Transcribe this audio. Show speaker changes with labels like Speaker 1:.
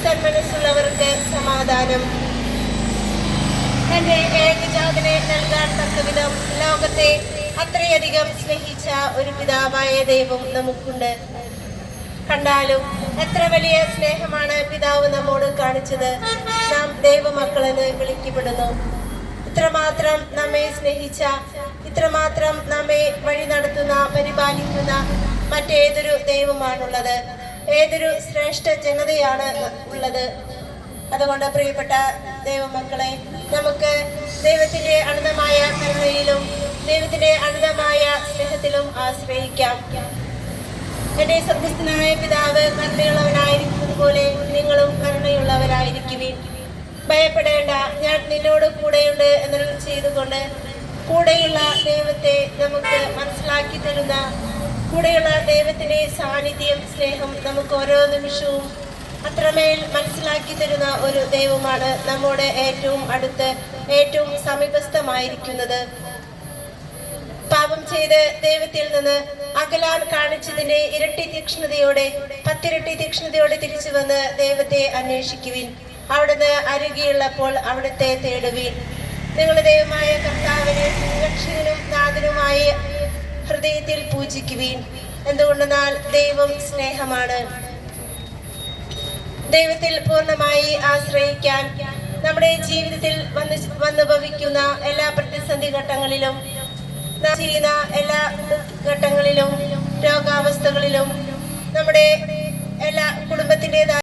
Speaker 1: സന്മനസ്സുള്ളവർക്ക് സമാധാനം. തന്റെ ഏകജാതനെ നൽകാൻ തക്കവിധം ലോകത്തെ അത്രയധികം സ്നേഹിച്ച ഒരു പിതാവായ ദൈവം നമുക്കുണ്ട്. കണ്ടാലും എത്ര വലിയ സ്നേഹമാണ് പിതാവ് നമ്മോട് കാണിച്ചത്. നാം ദൈവമക്കളെന്ന് വിളിക്കപ്പെടുന്നു. ഇത്രമാത്രം നമ്മെ സ്നേഹിച്ച, ഇത്രമാത്രം നമ്മെ വഴി നടത്തുന്ന, പരിപാലിക്കുന്ന മറ്റേതൊരു ദൈവമാണുള്ളത്? ഏതൊരു ശ്രേഷ്ഠ ജനതയാണ് ഉള്ളത്? അതുകൊണ്ട് പ്രിയപ്പെട്ട ദൈവമക്കളെ, നമുക്ക് ദൈവത്തിന്റെ അനന്തമായ കരുണയിലും ദൈവത്തിന്റെ അനന്തമായ സ്നേഹത്തിലും ആശ്രയിക്കാം. എന്റെ സ്വർഗ്ഗസ്ഥനായ പിതാവ് കരുണയുള്ളവനായിരിക്കുന്നത് പോലെ നിങ്ങളും കരുണയുള്ളവരായിരിക്കുവിൻ. ഭയപ്പെടേണ്ട, ഞാൻ നിന്നോട് കൂടെയുണ്ട് എന്നൊരു ചെയ്തുകൊണ്ട് കൂടെയുള്ള ദൈവത്തെ നമുക്ക് മനസ്സിലാക്കി തരുന്ന, കൂടെയുള്ള ദൈവത്തിന്റെ സാന്നിധ്യം, സ്നേഹം നമുക്ക് ഓരോ നിമിഷവും അത്രമേൽ മനസ്സിലാക്കി തരുന്ന ഒരു ദൈവമാണ് നമ്മോട് ഏറ്റവും അടുത്ത്, ഏറ്റവും സമീപസ്ഥമായിരിക്കുന്നത്. പാപം ചെയ്ത് ദൈവത്തിൽ നിന്ന് അകലാൻ കാണിച്ചതിന്റെ ഇരട്ടി തീക്ഷ്ണതയോടെ, 10 ഇരട്ടി തീക്ഷ്ണതയോടെ തിരിച്ചു വന്ന് ദൈവത്തെ അന്വേഷിക്കുവിൻ. അവിടുന്ന് അരുകിയുള്ളപ്പോൾ അവിടുത്തെ തേടുവിൻ. നിങ്ങളുടെ ദൈവമായ കർത്താവിനെ രക്ഷകനും നാഥനുമായി ഹൃദയത്തിൽ പൂജിക്കുവിൻ. എന്തുകൊണ്ടെന്നാൽ ദൈവം സ്നേഹമാണ്. ദൈവത്തിൽ പൂർണ്ണമായി ആശ്രയിക്കാൻ നമ്മുടെ ജീവിതത്തിൽ വന്നു ഭവിക്കുന്ന എല്ലാ പ്രതിസന്ധി ഘട്ടങ്ങളിലും, ചെയ്യുന്ന എല്ലാ ഘട്ടങ്ങളിലും, രോഗാവസ്ഥകളിലും, നമ്മുടെ എല്ലാ കുടുംബത്തിൻ്റെതായ